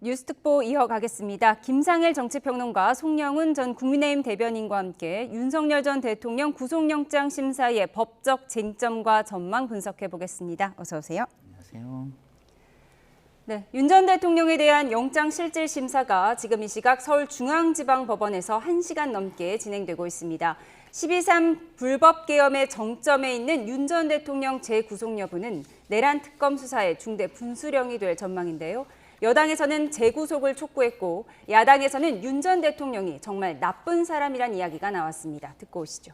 뉴스특보 이어가겠습니다. 김상일 정치평론가, 송영훈 전 국민의힘 대변인과 함께 윤석열 전 대통령 구속영장 심사의 법적 쟁점과 전망 분석해 보겠습니다. 어서 오세요. 안녕하세요. 네, 윤 전 대통령에 대한 영장실질심사가 지금 이 시각 서울중앙지방법원에서 1시간 넘게 진행되고 있습니다. 12.3 불법계엄의 정점에 있는 윤 전 대통령 재구속 여부는 내란 특검 수사의 중대 분수령이 될 전망인데요. 여당에서는 재구속을 촉구했고 야당에서는 윤 전 대통령이 정말 나쁜 사람이란 이야기가 나왔습니다. 듣고 오시죠.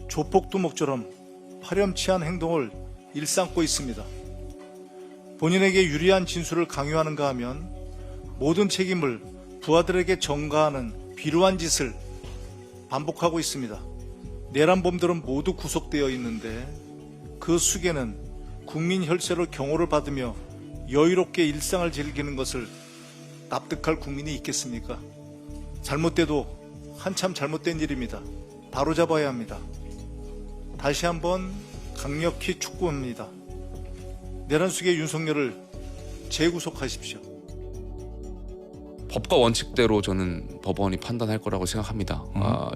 조폭두목처럼 파렴치한 행동을 일삼고 있습니다. 본인에게 유리한 진술을 강요하는가 하면 모든 책임을 부하들에게 전가하는 비루한 짓을 반복하고 있습니다. 내란범들은 모두 구속되어 있는데 그 숙에는 국민 혈세로 경호를 받으며 여유롭게 일상을 즐기는 것을 납득할 국민이 있겠습니까? 잘못돼도 한참 잘못된 일입니다. 바로잡아야 합니다. 다시 한번 강력히 촉구합니다. 내란 숙의 윤석열을 재구속하십시오. 법과 원칙대로 저는 법원이 판단할 거라고 생각합니다.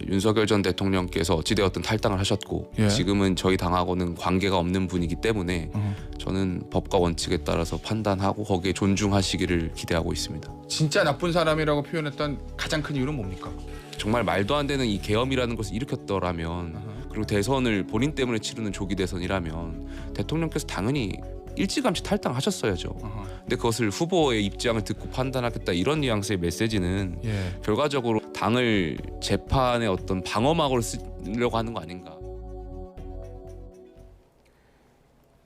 윤석열 전 대통령께서 어찌되었든 탈당을 하셨고 지금은 저희 당하고는 관계가 없는 분이기 때문에 저는 법과 원칙에 따라서 판단하고 거기에 존중하시기를 기대하고 있습니다. 진짜 나쁜 사람이라고 표현했던 가장 큰 이유는 뭡니까? 정말 말도 안 되는 이 계엄이라는 것을 일으켰더라면 그리고 대선을 본인 때문에 치르는 조기 대선이라면 대통령께서 당연히 일찌감치 탈당하셨어야죠. 근데 그것을 후보의 입장을 듣고 판단하겠다 이런 뉘앙스의 메시지는 결과적으로 당을 재판의 어떤 방어막으로 쓰려고 하는 거 아닌가.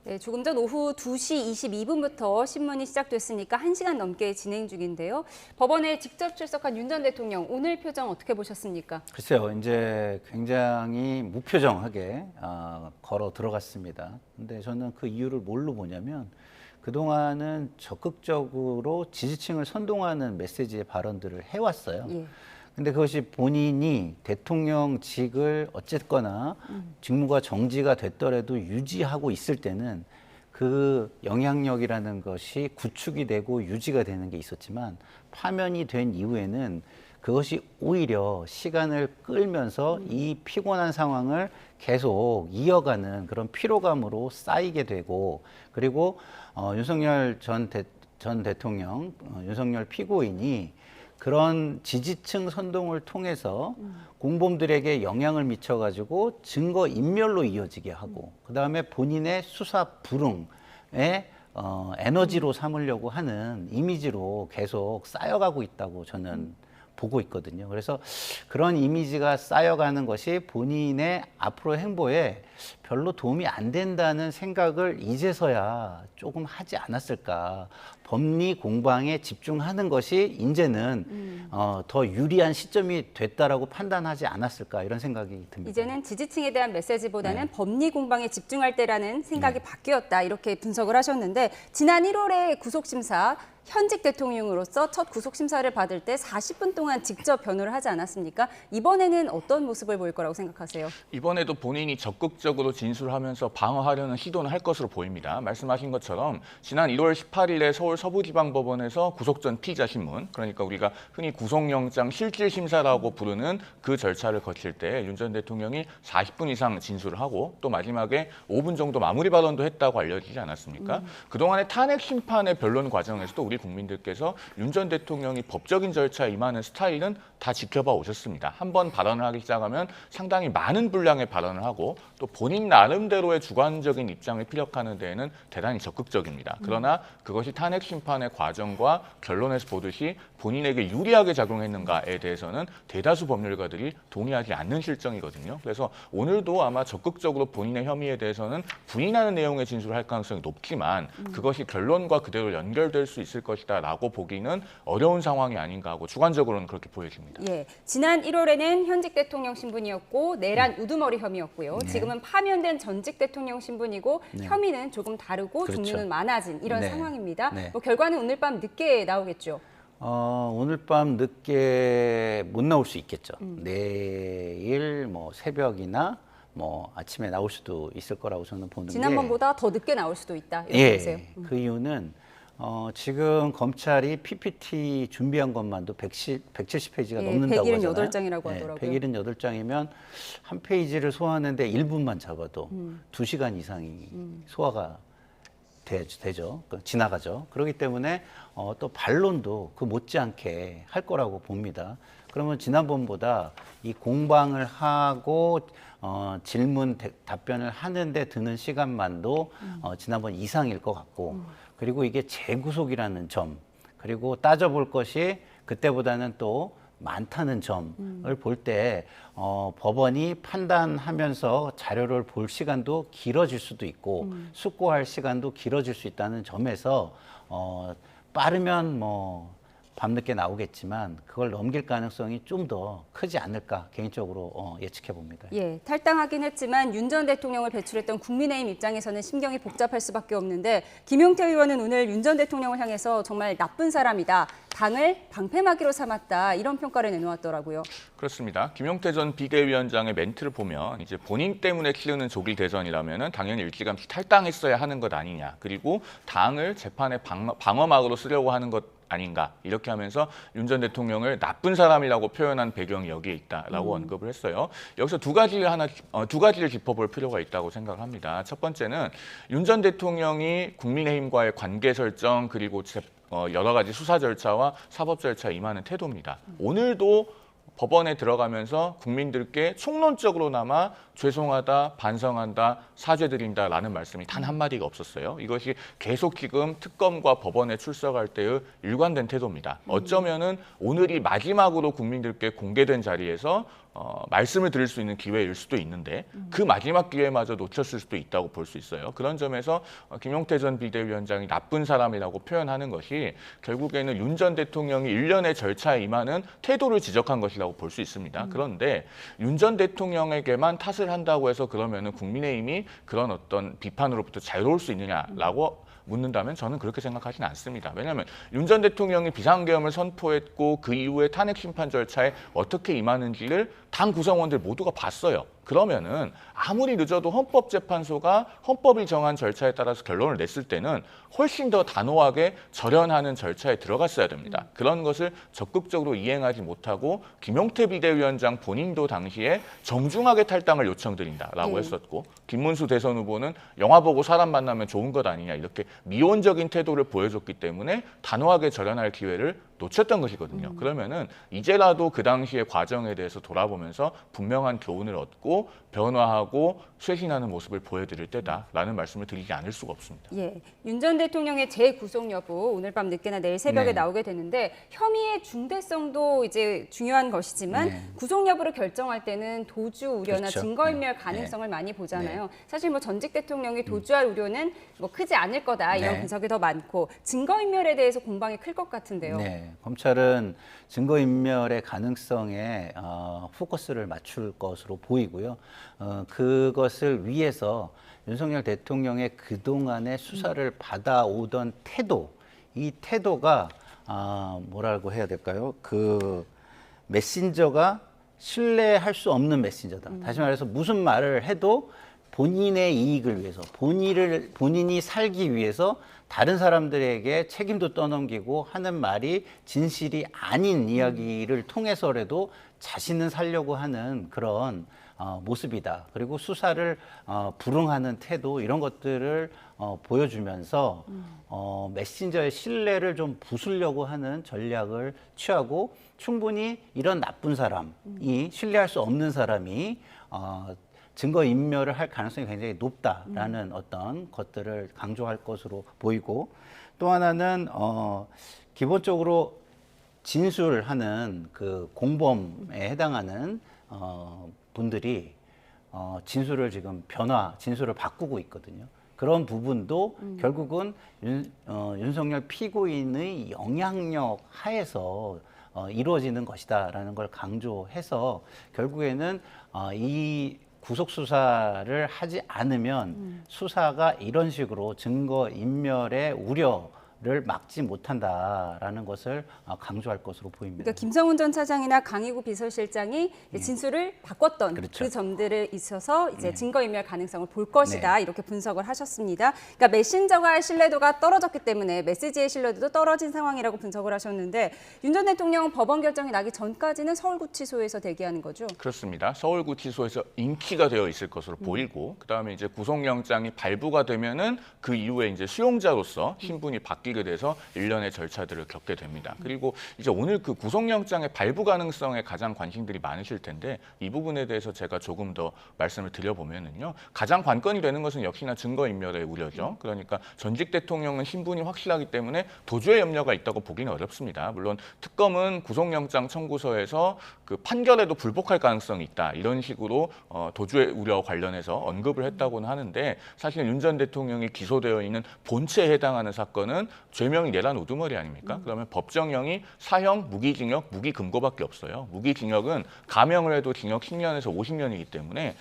네, 조금 전 오후 2시 22분부터 신문이 시작됐으니까 1시간 넘게 진행 중인데요. 법원에 직접 출석한 윤 전 대통령, 오늘 표정 어떻게 보셨습니까? 글쎄요, 이제 굉장히 무표정하게 걸어 들어갔습니다. 근데 저는 그 이유를 뭘로 보냐면 그동안은 적극적으로 지지층을 선동하는 메시지의 발언들을 해왔어요. 근데 그것이 본인이 대통령직을 어쨌거나 직무가 정지가 됐더라도 유지하고 있을 때는 그 영향력이라는 것이 구축이 되고 유지가 되는 게 있었지만 파면이 된 이후에는 그것이 오히려 시간을 끌면서 이 피곤한 상황을 계속 이어가는 그런 피로감으로 쌓이게 되고 그리고 윤석열 전 대통령, 윤석열 피고인이 그런 지지층 선동을 통해서 공범들에게 영향을 미쳐가지고 증거 인멸로 이어지게 하고 그 다음에 본인의 수사 불응에 에너지로 삼으려고 하는 이미지로 계속 쌓여가고 있다고 저는 보고 있거든요. 그래서 그런 이미지가 쌓여가는 것이 본인의 앞으로 행보에 별로 도움이 안 된다는 생각을 이제서야 조금 하지 않았을까. 법리 공방에 집중하는 것이 이제는 더 유리한 시점이 됐다라고 판단하지 않았을까 이런 생각이 듭니다. 이제는 지지층에 대한 메시지보다는 법리 공방에 집중할 때라는 생각이 바뀌었다 이렇게 분석을 하셨는데 지난 1월에 구속심사 현직 대통령으로서 첫 구속심사를 받을 때 40분 동안 직접 변호를 하지 않았습니까? 이번에는 어떤 모습을 보일 거라고 생각하세요? 이번에도 본인이 적극적으로 진술하면서 방어하려는 시도는 할 것으로 보입니다. 말씀하신 것처럼 지난 1월 18일에 서울 서부지방법원에서 구속 전 피의자 신문, 그러니까 우리가 흔히 구속영장 실질심사라고 부르는 그 절차를 거칠 때 윤 전 대통령이 40분 이상 진술을 하고 또 마지막에 5분 정도 마무리 발언도 했다고 알려지지 않았습니까? 그동안의 탄핵 심판의 변론 과정에서도 우리 국민들께서 윤 전 대통령이 법적인 절차에 임하는 스타일은 다 지켜봐 오셨습니다. 한번 발언을 하기 시작하면 상당히 많은 분량의 발언을 하고 또 본인 나름대로의 주관적인 입장을 피력하는 데에는 대단히 적극적입니다. 그러나 그것이 탄핵 심판의 과정과 결론에서 보듯이 본인에게 유리하게 작용했는가에 대해서는 대다수 법률가들이 동의하지 않는 실정이거든요. 그래서 오늘도 아마 적극적으로 본인의 혐의에 대해서는 부인하는 내용의 진술을 할 가능성이 높지만 그것이 결론과 그대로 연결될 수 있을 것이다라고 보기는 어려운 상황이 아닌가 하고 주관적으로는 그렇게 보여집니다. 예, 지난 1월에는 현직 대통령 신분이었고 내란 우두머리 혐의였고요. 지금은 파면된 전직 대통령 신분이고 혐의는 조금 다르고 그렇죠. 종류는 많아진 이런 네. 상황입니다. 네. 뭐 결과는 오늘 밤 늦게 나오겠죠. 오늘 밤 늦게 못 나올 수 있겠죠. 내일 뭐 새벽이나 뭐 아침에 나올 수도 있을 거라고 저는 보는 게 지난번보다 더 늦게 나올 수도 있다. 이렇게 예, 보세요. 그 이유는 지금 검찰이 PPT 준비한 것만도 170페이지가 예, 넘는다고 하잖아요. 178장이라고 하더라고요. 178장이면 한 페이지를 소화하는데 1분만 잡아도 2시간 이상이 소화가 되죠. 지나가죠. 그렇기 때문에 또 반론도 그 못지않게 할 거라고 봅니다. 그러면 지난번보다 이 공방을 하고 질문 답변을 하는데 드는 시간만도 지난번 이상일 것 같고 그리고 이게 재구속이라는 점 그리고 따져볼 것이 그때보다는 또 많다는 점을 볼 때 법원이 판단하면서 자료를 볼 시간도 길어질 수도 있고 숙고할 시간도 길어질 수 있다는 점에서 빠르면 뭐 밤늦게 나오겠지만 그걸 넘길 가능성이 좀 더 크지 않을까 개인적으로 예측해 봅니다. 예, 탈당하긴 했지만 윤 전 대통령을 배출했던 국민의힘 입장에서는 심경이 복잡할 수밖에 없는데 김용태 의원은 오늘 윤 전 대통령을 향해서 정말 나쁜 사람이다. 당을 방패막이로 삼았다. 이런 평가를 내놓았더라고요. 그렇습니다. 김용태 전 비대위원장의 멘트를 보면 이제 본인 때문에 치르는 조기 대선이라면은 당연히 일찌감치 탈당했어야 하는 것 아니냐. 그리고 당을 재판의 방어막으로 쓰려고 하는 것 아닌가 이렇게 하면서 윤 전 대통령을 나쁜 사람이라고 표현한 배경이 여기에 있다라고 언급을 했어요. 여기서 두 가지를 짚어볼 필요가 있다고 생각을 합니다. 첫 번째는 윤 전 대통령이 국민의힘과의 관계 설정 그리고 여러 가지 수사 절차와 사법 절차에 임하는 태도입니다. 오늘도 법원에 들어가면서 국민들께 총론적으로나마 죄송하다, 반성한다, 사죄드린다라는 말씀이 단 한마디가 없었어요. 이것이 계속 지금 특검과 법원에 출석할 때의 일관된 태도입니다. 어쩌면은 오늘이 마지막으로 국민들께 공개된 자리에서 말씀을 드릴 수 있는 기회일 수도 있는데 그 마지막 기회마저 놓쳤을 수도 있다고 볼 수 있어요. 그런 점에서 김용태 전 비대위원장이 나쁜 사람이라고 표현하는 것이 결국에는 윤 전 대통령이 일련의 절차에 임하는 태도를 지적한 것이라고 볼 수 있습니다. 그런데 윤 전 대통령에게만 탓을 한다고 해서 그러면은 국민의힘이 그런 어떤 비판으로부터 자유로울 수 있느냐라고 묻는다면 저는 그렇게 생각하지는 않습니다. 왜냐하면 윤 전 대통령이 비상계엄을 선포했고 그 이후에 탄핵 심판 절차에 어떻게 임하는지를 당 구성원들 모두가 봤어요. 그러면은 아무리 늦어도 헌법재판소가 헌법이 정한 절차에 따라서 결론을 냈을 때는 훨씬 더 단호하게 절연하는 절차에 들어갔어야 됩니다. 그런 것을 적극적으로 이행하지 못하고 김용태 비대위원장 본인도 당시에 정중하게 탈당을 요청드린다라고 했었고 김문수 대선 후보는 영화 보고 사람 만나면 좋은 것 아니냐 이렇게 미온적인 태도를 보여줬기 때문에 단호하게 절연할 기회를 놓쳤던 것이거든요. 그러면은 이제라도 그 당시의 과정에 대해서 돌아보면서 분명한 교훈을 얻고 변화하고 쇄신하는 모습을 보여드릴 때다라는 말씀을 드리지 않을 수가 없습니다. 예, 윤 전 대통령의 재구속 여부 오늘 밤 늦게나 내일 새벽에 네. 나오게 되는데 혐의의 중대성도 이제 중요한 것이지만 구속 여부를 결정할 때는 도주 우려나 그렇죠. 증거인멸 가능성을 많이 보잖아요. 사실 뭐 전직 대통령이 도주할 우려는 뭐 크지 않을 거다 이런 네. 분석이 더 많고 증거인멸에 대해서 공방이 클 것 같은데요. 네, 검찰은 증거인멸의 가능성에 포커스를 맞출 것으로 보이고요. 그것을 위해서 윤석열 대통령의 그동안의 수사를 받아오던 태도, 이 태도가 뭐라고 해야 될까요? 그 메신저가 신뢰할 수 없는 메신저다. 다시 말해서 무슨 말을 해도 본인의 이익을 위해서, 본인이 살기 위해서 다른 사람들에게 책임도 떠넘기고 하는 말이 진실이 아닌 이야기를 통해서라도 자신은 살려고 하는 그런 모습이다. 그리고 수사를 불응하는 태도 이런 것들을 보여주면서 메신저의 신뢰를 좀 부수려고 하는 전략을 취하고 충분히 이런 나쁜 사람이 신뢰할 수 없는 사람이 증거인멸을 할 가능성이 굉장히 높다라는 어떤 것들을 강조할 것으로 보이고 또 하나는 기본적으로 진술하는 그 공범에 해당하는 분들이 진술을 지금 진술을 바꾸고 있거든요. 그런 부분도 결국은 윤석열 피고인의 영향력 하에서 이루어지는 것이다라는 걸 강조해서 결국에는 이 구속 수사를 하지 않으면 수사가 이런 식으로 증거 인멸의 우려 를 막지 못한다라는 것을 강조할 것으로 보입니다. 그러니까 김성훈 전 차장이나 강희구 비서실장이 진술을 바꿨던 그렇죠. 그 점들에 있어서 이제 증거인멸 가능성을 볼 것이다 이렇게 분석을 하셨습니다. 그러니까 메신저가의 신뢰도가 떨어졌기 때문에 메시지의 신뢰도도 떨어진 상황이라고 분석을 하셨는데 윤 전 대통령 법원 결정이 나기 전까지는 서울구치소에서 대기하는 거죠? 그렇습니다. 서울구치소에서 인기가 되어 있을 것으로 보이고 그다음에 이제 구속영장이 발부가 되면은 그 이후에 이제 수용자로서 신분이 바뀌게 돼서 일련의 절차들을 겪게 됩니다. 그리고 이제 오늘 그 구속영장의 발부 가능성에 가장 관심들이 많으실 텐데 이 부분에 대해서 제가 조금 더 말씀을 드려보면은요. 가장 관건이 되는 것은 역시나 증거인멸의 우려죠. 그러니까 전직 대통령은 신분이 확실하기 때문에 도주의 염려가 있다고 보기는 어렵습니다. 물론 특검은 구속영장 청구서에서 그 판결에도 불복할 가능성이 있다. 이런 식으로 도주의 우려 관련해서 언급을 했다고는 하는데 사실 윤 전 대통령이 기소되어 있는 본체에 해당하는 사건은 죄명이 내란 우두머리 아닙니까? 그러면 법정형이 사형, 무기징역, 무기금고밖에 없어요. 무기징역은 감형을 해도 징역 10년에서 50년이기 때문에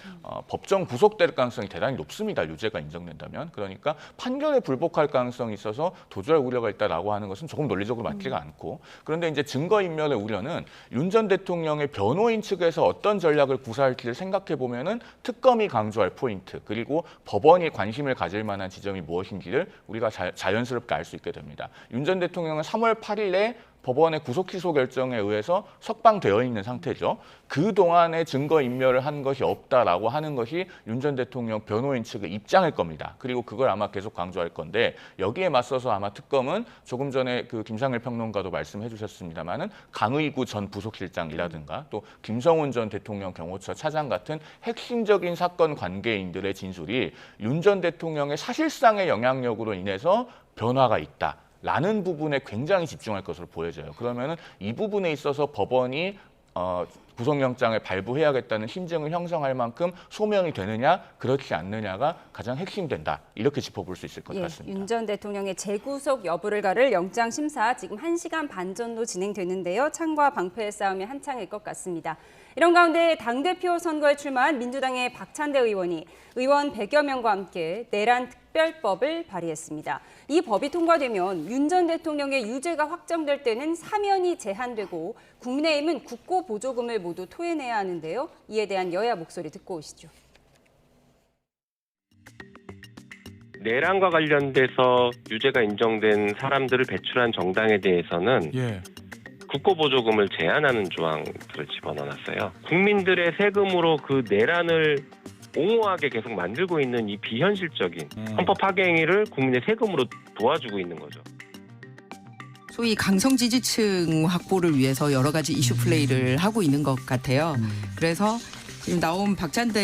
법정 구속될 가능성이 대단히 높습니다. 유죄가 인정된다면. 그러니까 판결에 불복할 가능성이 있어서 도주할 우려가 있다라고 하는 것은 조금 논리적으로 맞지가 않고 그런데 이제 증거인멸의 우려는 윤 전 대통령의 변호인 측에서 어떤 전략을 구사할지를 생각해 보면은 특검이 강조할 포인트 그리고 법원이 관심을 가질 만한 지점이 무엇인지를 우리가 자연스럽게 알 수 있게 됩니다. 윤 전 대통령은 3월 8일에 법원의 구속 취소 결정에 의해서 석방되어 있는 상태죠. 그동안에 증거인멸을 한 것이 없다라고 하는 것이 윤 전 대통령 변호인 측의 입장일 겁니다. 그리고 그걸 아마 계속 강조할 건데 여기에 맞서서 아마 특검은 조금 전에 그 김상일 평론가도 말씀해 주셨습니다마는 강의구 전 부속실장이라든가 또 김성훈 전 대통령 경호처 차장 같은 핵심적인 사건 관계인들의 진술이 윤 전 대통령의 사실상의 영향력으로 인해서 변화가 있다. 라는 부분에 굉장히 집중할 것으로 보여져요. 그러면은 이 부분에 있어서 법원이 구속영장을 발부해야겠다는 심증을 형성할 만큼 소명이 되느냐 그렇지 않느냐가 가장 핵심된다. 이렇게 짚어볼 수 있을 것 같습니다. 윤 전 대통령의 재구속 여부를 가를 영장 심사 지금 1시간 반 정도 진행되는데요. 창과 방패의 싸움이 한창일 것 같습니다. 이런 가운데 당대표 선거에 출마한 민주당의 박찬대 의원이 의원 100여 명과 함께 내란 특별법을 발의했습니다. 이 법이 통과되면 윤 전 대통령의 유죄가 확정될 때는 사면이 제한되고 국민의힘은 국고 보조금을 모두 토해내야 하는데요. 이에 대한 여야 목소리 듣고 오시죠. 내란과 관련돼서 유죄가 인정된 사람들을 배출한 정당에 대해서는 국고보조금을 제한하는 조항들을 집어넣어놨어요. 국민들의 세금으로 그 내란을 옹호하게 계속 만들고 있는 이 비현실적인 헌법 파괴 행위를 국민의 세금으로 도와주고 있는 거죠. 소위 강성 지지층 확보를 위해서 여러 가지 이슈 플레이를 하고 있는 것 같아요. 그래서 지금 나온 박찬대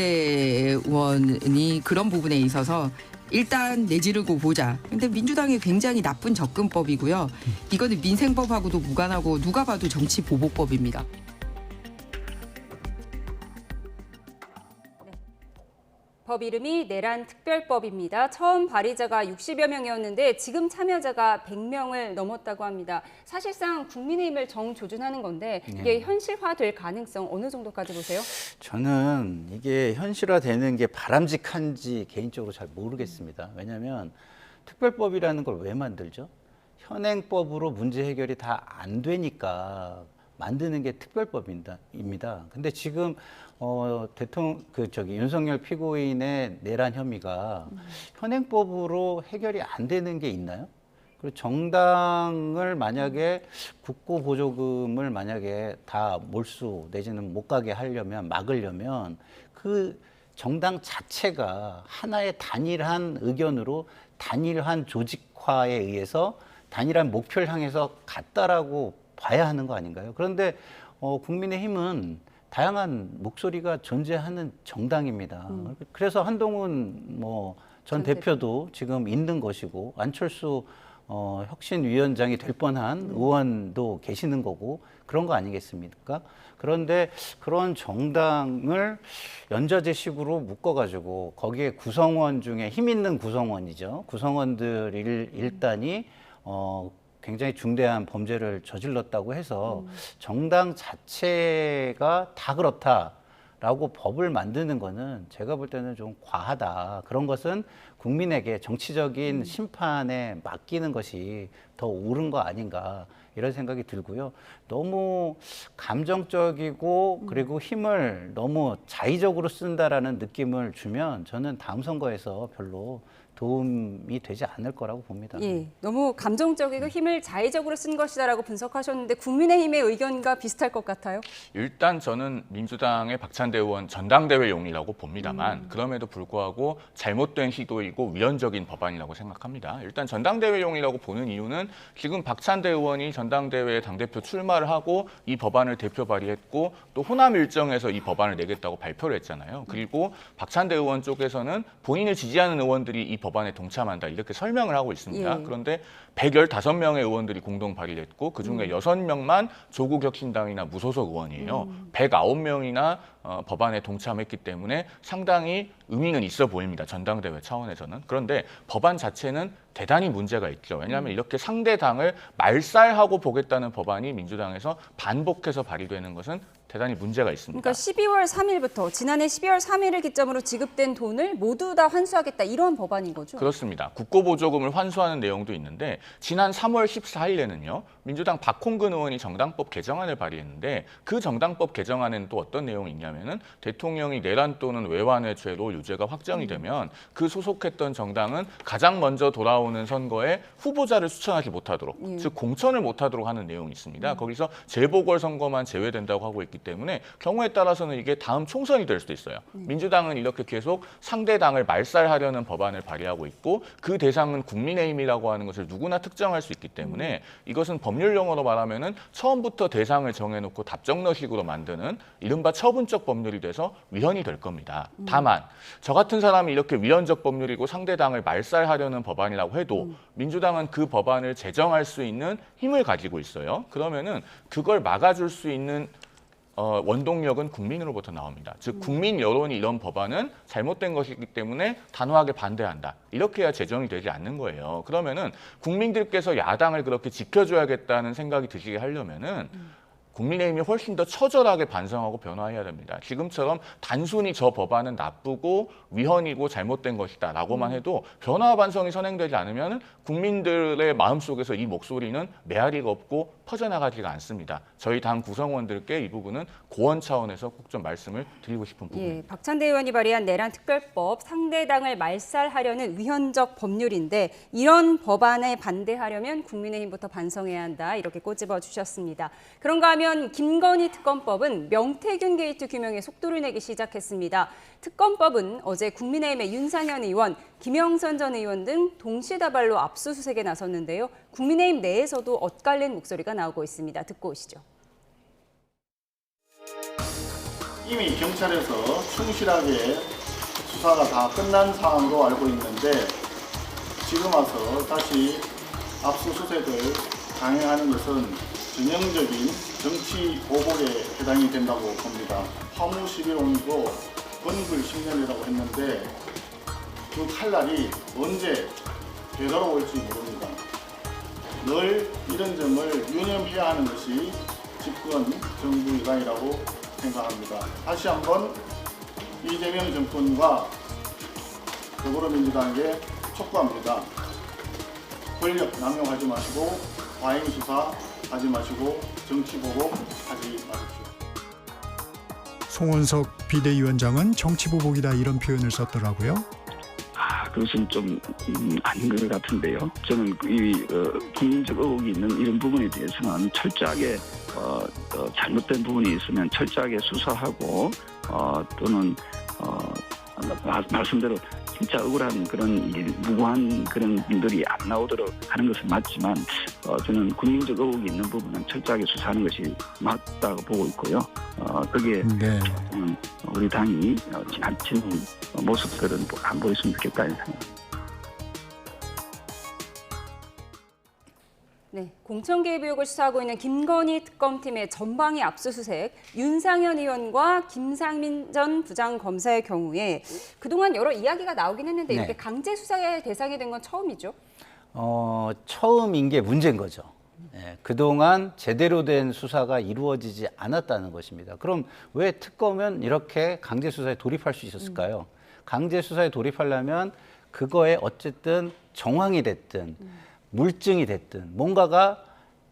의원이 그런 부분에 있어서 일단 내지르고 보자. 근데 민주당이 굉장히 나쁜 접근법이고요. 이거는 민생법하고도 무관하고 누가 봐도 정치 보복법입니다. 법 이름이 내란 특별법입니다. 처음 발의자가 60여 명이었는데 지금 참여자가 100명을 넘었다고 합니다. 사실상 국민의힘을 정조준하는 건데 이게 현실화될 가능성 어느 정도까지 보세요? 저는 이게 현실화되는 게 바람직한지 개인적으로 잘 모르겠습니다. 왜냐하면 특별법이라는 걸 왜 만들죠? 현행법으로 문제 해결이 다 안 되니까 만드는 게 특별법입니다. 근데 지금 윤석열 피고인의 내란 혐의가 현행법으로 해결이 안 되는 게 있나요? 그리고 정당을 만약에 국고 보조금을 만약에 다 몰수 내지는 못 가게 하려면 막으려면 그 정당 자체가 하나의 단일한 의견으로 단일한 조직화에 의해서 단일한 목표를 향해서 갔다라고 봐야 하는 거 아닌가요? 그런데 국민의힘은 다양한 목소리가 존재하는 정당입니다. 그래서 한동훈 전 대표도 지금 있는 것이고 안철수 혁신위원장이 될 뻔한 의원도 계시는 거고 그런 거 아니겠습니까? 그런데 그런 정당을 연좌제식으로 묶어가지고 거기에 구성원 중에 힘 있는 구성원이죠. 구성원들 일단이 굉장히 중대한 범죄를 저질렀다고 해서 정당 자체가 다 그렇다. 라고 법을 만드는 거는 제가 볼 때는 좀 과하다. 그런 것은 국민에게 정치적인 심판에 맡기는 것이 더 옳은 거 아닌가 이런 생각이 들고요. 너무 감정적이고 그리고 힘을 너무 자의적으로 쓴다라는 느낌을 주면 저는 다음 선거에서 별로 도움이 되지 않을 거라고 봅니다. 예, 너무 감정적이고 힘을 자의적으로 쓴 것이다라고 분석하셨는데 국민의힘의 의견과 비슷할 것 같아요. 일단 저는 민주당의 박찬대 의원 전당대회용이라고 봅니다만 그럼에도 불구하고 잘못된 시도이고 위헌적인 법안이라고 생각합니다. 일단 전당대회용이라고 보는 이유는 지금 박찬대 의원이 전당대회에 당대표 출마를 하고 이 법안을 대표 발의했고 또 호남 일정에서 이 법안을 내겠다고 발표를 했잖아요. 그리고 박찬대 의원 쪽에서는 본인을 지지하는 의원들이 이 법안에 동참한다 이렇게 설명을 하고 있습니다. 예. 그런데 115명의 의원들이 공동 발의를 했고 그중에 6명만 조국혁신당이나 무소속 의원이에요. 109명이나 법안에 동참했기 때문에 상당히 의미는 있어 보입니다. 전당대회 차원에서는. 그런데 법안 자체는 대단히 문제가 있죠. 왜냐하면 이렇게 상대 당을 말살하고 보겠다는 법안이 민주당에서 반복해서 발의되는 것은 대단히 문제가 있습니다. 그러니까 12월 3일부터 지난해 12월 3일을 기점으로 지급된 돈을 모두 다 환수하겠다 이런 법안인 거죠? 그렇습니다. 국고보조금을 환수하는 내용도 있는데 지난 3월 14일에는요. 민주당 박홍근 의원이 정당법 개정안을 발의했는데 그 정당법 개정안에는 또 어떤 내용이 있냐면은 대통령이 내란 또는 외환의 죄로 유죄가 확정이 되면 그 소속했던 정당은 가장 먼저 돌아오는 선거에 후보자를 추천하지 못하도록 즉 공천을 못하도록 하는 내용이 있습니다. 거기서 재보궐선거만 제외된다고 하고 있기 때문에 경우에 따라서는 이게 다음 총선이 될 수도 있어요. 민주당은 이렇게 계속 상대 당을 말살하려는 법안을 발의하고 있고 그 대상은 국민의힘이라고 하는 것을 누구나 특정할 수 있기 때문에 이것은 법률 용어로 말하면은 처음부터 대상을 정해놓고 답정너식으로 만드는 이른바 처분적 법률이 돼서 위헌이 될 겁니다. 다만 저 같은 사람이 이렇게 위헌적 법률이고 상대 당을 말살하려는 법안이라고 해도 민주당은 그 법안을 제정할 수 있는 힘을 가지고 있어요. 그러면은 그걸 막아줄 수 있는 원동력은 국민으로부터 나옵니다. 즉 국민 여론이 이런 법안은 잘못된 것이기 때문에 단호하게 반대한다. 이렇게 해야 제정이 되지 않는 거예요. 그러면은 국민들께서 야당을 그렇게 지켜줘야겠다는 생각이 드시게 하려면은 국민의힘이 훨씬 더 처절하게 반성하고 변화해야 됩니다. 지금처럼 단순히 저 법안은 나쁘고 위헌이고 잘못된 것이다 라고만 해도 변화 반성이 선행되지 않으면 국민들의 마음속에서 이 목소리는 메아리가 없고 퍼져나가지가 않습니다. 저희 당 구성원들께 이 부분은 고언 차원에서 꼭 좀 말씀을 드리고 싶은 부분입니다. 예, 박찬대 의원이 발의한 내란 특별법 상대당을 말살하려는 위헌적 법률인데 이런 법안에 반대하려면 국민의힘부터 반성해야 한다 이렇게 꼬집어 주셨습니다. 그런가 하면 김건희 특검법은 명태균 게이트 규명에 속도를 내기 시작했습니다. 특검법은 어제 국민의힘의 윤상현 의원, 김영선 전 의원 등 동시다발로 압수수색에 나섰는데요. 국민의힘 내에서도 엇갈린 목소리가 나오고 있습니다. 듣고 오시죠. 이미 경찰에서 충실하게 수사가 다 끝난 상황으로 알고 있는데 지금 와서 다시 압수수색을 강행하는 것은 전형적인 정치 보복에 해당이 된다고 봅니다. 화무 11호이고 건불 10년이라고 했는데 그 칼날이 언제 되돌아올지 모릅니다. 늘 이런 점을 유념해야 하는 것이 집권 정부 일환이라고 생각합니다. 다시 한번 이재명 정권과 더불어민주당에게 촉구합니다. 권력 남용하지 마시고 과잉 수사하지 마시고 정치 보복 하지 마십시오. 송원석 비대위원장은 정치보복이다 이런 표현을 썼더라고요. 그것은 좀 아닌 것 같은데요. 저는 이 국민적 의혹이 있는 이런 부분에 대해서는 철저하게 잘못된 부분이 있으면 철저하게 수사하고 또는 말씀대로 진짜 억울한 그런 무고한 그런 분들이 안 나오도록 하는 것은 맞지만 저는 국민적 의혹이 있는 부분은 철저하게 수사하는 것이 맞다고 보고 있고요. 거기에 우리 당이 지나치는 모습들은 안 보였으면 좋겠다는 생각입니다. 네, 공천 개입 의혹을 수사하고 있는 김건희 특검팀의 전방위 압수수색, 윤상현 의원과 김상민 전 부장검사의 경우에 그동안 여러 이야기가 나오긴 했는데 이렇게 강제 수사의 대상이 된 건 처음이죠? 처음인 게 문제인 거죠. 예, 그동안 제대로 된 수사가 이루어지지 않았다는 것입니다. 그럼 왜 특검은 이렇게 강제 수사에 돌입할 수 있었을까요? 강제 수사에 돌입하려면 그거에 어쨌든 정황이 됐든 물증이 됐든 뭔가가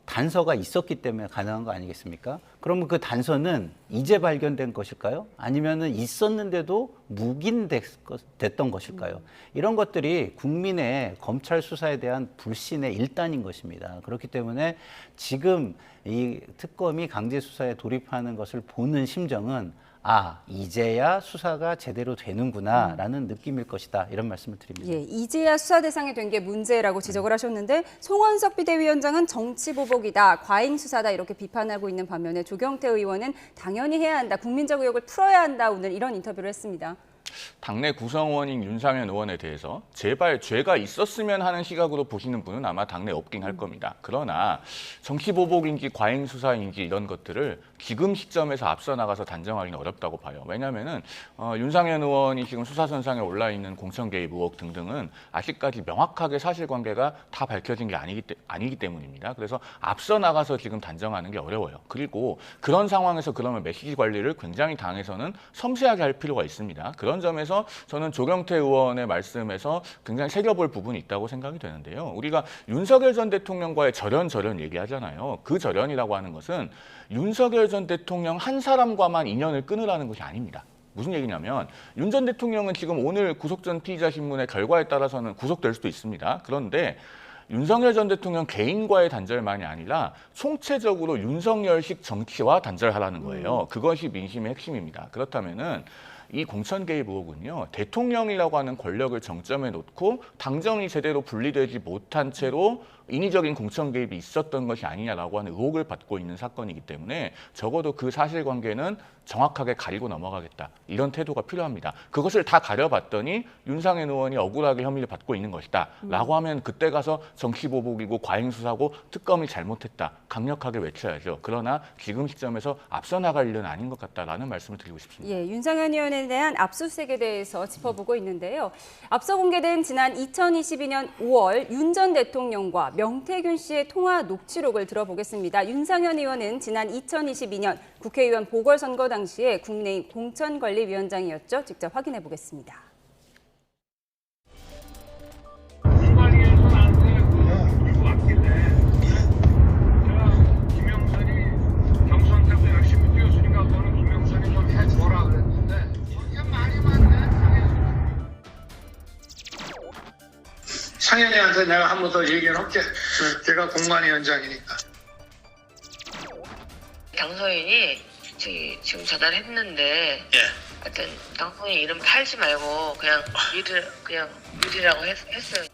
단서가 있었기 때문에 가능한 거 아니겠습니까? 그러면 그 단서는 이제 발견된 것일까요? 아니면은 있었는데도 묵인됐던 것일까요? 이런 것들이 국민의 검찰 수사에 대한 불신의 일단인 것입니다. 그렇기 때문에 지금 이 특검이 강제 수사에 돌입하는 것을 보는 심정은 아, 이제야 수사가 제대로 되는구나라는 느낌일 것이다. 이런 말씀을 드립니다. 예, 이제야 수사 대상이 된 게 문제라고 지적을 하셨는데 송원석 비대위원장은 정치 보복이다, 과잉 수사다 이렇게 비판하고 있는 반면에 조경태 의원은 당연히 해야 한다, 국민적 의혹을 풀어야 한다 오늘 이런 인터뷰를 했습니다. 당내 구성원인 윤상현 의원에 대해서 제발 죄가 있었으면 하는 시각으로 보시는 분은 아마 당내 없긴 할 겁니다. 그러나 정치보복인지 과잉수사인지 이런 것들을 지금 시점에서 앞서 나가서 단정하기는 어렵다고 봐요. 왜냐하면 윤상현 의원이 지금 수사선상에 올라 있는 공천 개입 의혹 등등은 아직까지 명확하게 사실관계가 다 밝혀진 게 아니기 때문입니다. 그래서 앞서 나가서 지금 단정하는 게 어려워요. 그리고 그런 상황에서 그러면 메시지 관리를 굉장히 당에서는 섬세하게 할 필요가 있습니다. 그런 점에서 저는 조경태 의원의 말씀에서 굉장히 새겨볼 부분이 있다고 생각이 되는데요. 우리가 윤석열 전 대통령과의 절연 얘기하잖아요. 그 절연이라고 하는 것은 윤석열 전 대통령 한 사람과만 인연을 끊으라는 것이 아닙니다. 무슨 얘기냐면 윤 전 대통령은 지금 오늘 구속 전 피의자 신문의 결과에 따라서는 구속될 수도 있습니다. 그런데 윤석열 전 대통령 개인과의 단절만이 아니라 총체적으로 윤석열식 정치와 단절하라는 거예요. 그것이 민심의 핵심입니다. 그렇다면은 이 공천 개입 의혹은요, 대통령이라고 하는 권력을 정점에 놓고 당정이 제대로 분리되지 못한 채로 인위적인 공천 개입이 있었던 것이 아니냐라고 하는 의혹을 받고 있는 사건이기 때문에 적어도 그 사실관계는 정확하게 가리고 넘어가겠다. 이런 태도가 필요합니다. 그것을 다 가려봤더니 윤상현 의원이 억울하게 혐의를 받고 있는 것이다. 라고 하면 그때 가서 정치보복이고 과잉수사고 특검이 잘못했다. 강력하게 외쳐야죠. 그러나 지금 시점에서 앞서 나갈 일은 아닌 것 같다라는 말씀을 드리고 싶습니다. 예, 윤상현 의원에 대한 압수수색에 대해서 짚어보고 있는데요. 앞서 공개된 지난 2022년 5월 윤 전 대통령과 명태균 씨의 통화 녹취록을 들어보겠습니다. 윤상현 의원은 지난 2022년 국회의원 보궐선거 당시에 국민의힘 공천관리위원장이었죠. 직접 확인해 보겠습니다. 상현이한테 내가 한 번 더 얘기를 할게. 걔가 공관위원장이니까. 당선인이 지금 전화했는데, 하여튼 당선인 이름 팔지 말고 그냥 유리라고 했어요.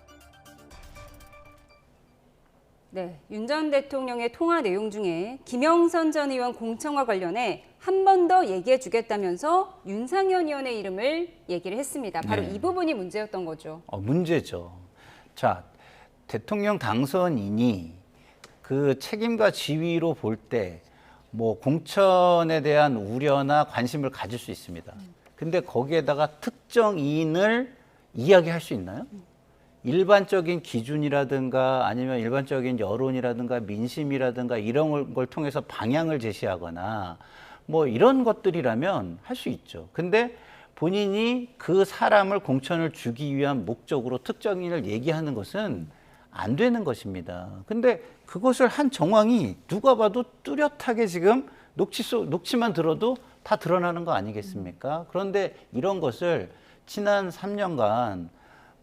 네, 윤 전 대통령의 통화 내용 중에 김영선 전 의원 공천과 관련해 한 번 더 얘기해 주겠다면서 윤상현 의원의 이름을 얘기를 했습니다. 바로 이 부분이 문제였던 거죠. 문제죠. 자, 대통령 당선인이 그 책임과 지위로 볼 때 뭐 공천에 대한 우려나 관심을 가질 수 있습니다. 근데 거기에다가 특정인을 이야기할 수 있나요? 일반적인 기준이라든가 아니면 일반적인 여론이라든가 민심이라든가 이런 걸 통해서 방향을 제시하거나 뭐 이런 것들이라면 할 수 있죠. 근데 본인이 그 사람을 공천을 주기 위한 목적으로 특정인을 얘기하는 것은 안 되는 것입니다. 근데 그것을 한 정황이 누가 봐도 뚜렷하게 지금 녹취만 들어도 다 드러나는 거 아니겠습니까? 그런데 이런 것을 지난 3년간